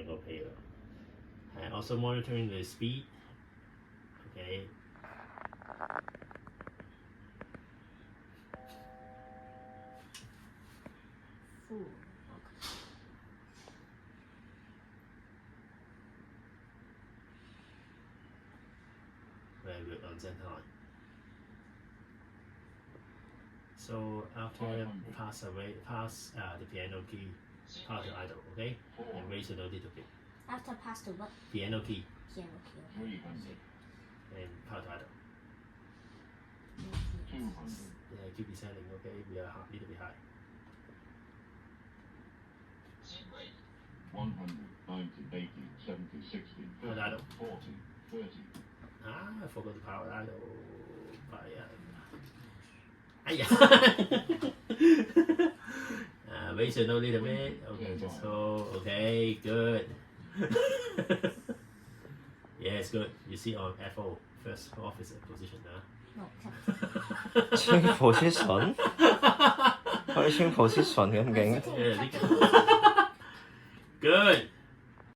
OK 啦。係 also monitoring the speed。OK。Very good on center line. So after pass the piano key, pass to idle, okay? And raise the note a little bit. After pass to what? Piano key. Piano key. And pass to idle. 200. Yeah, keep descending, okay? We are a little bit high. 100, 90, 80, 70, 60, 50, 40, 30. I forgot the power idle. Ay raise the note a little bit. Okay, just hold. Okay, good. Yes, good. You see on FO, first officer position, huh? No, change position？ 可以 change position 咁勁？ Good.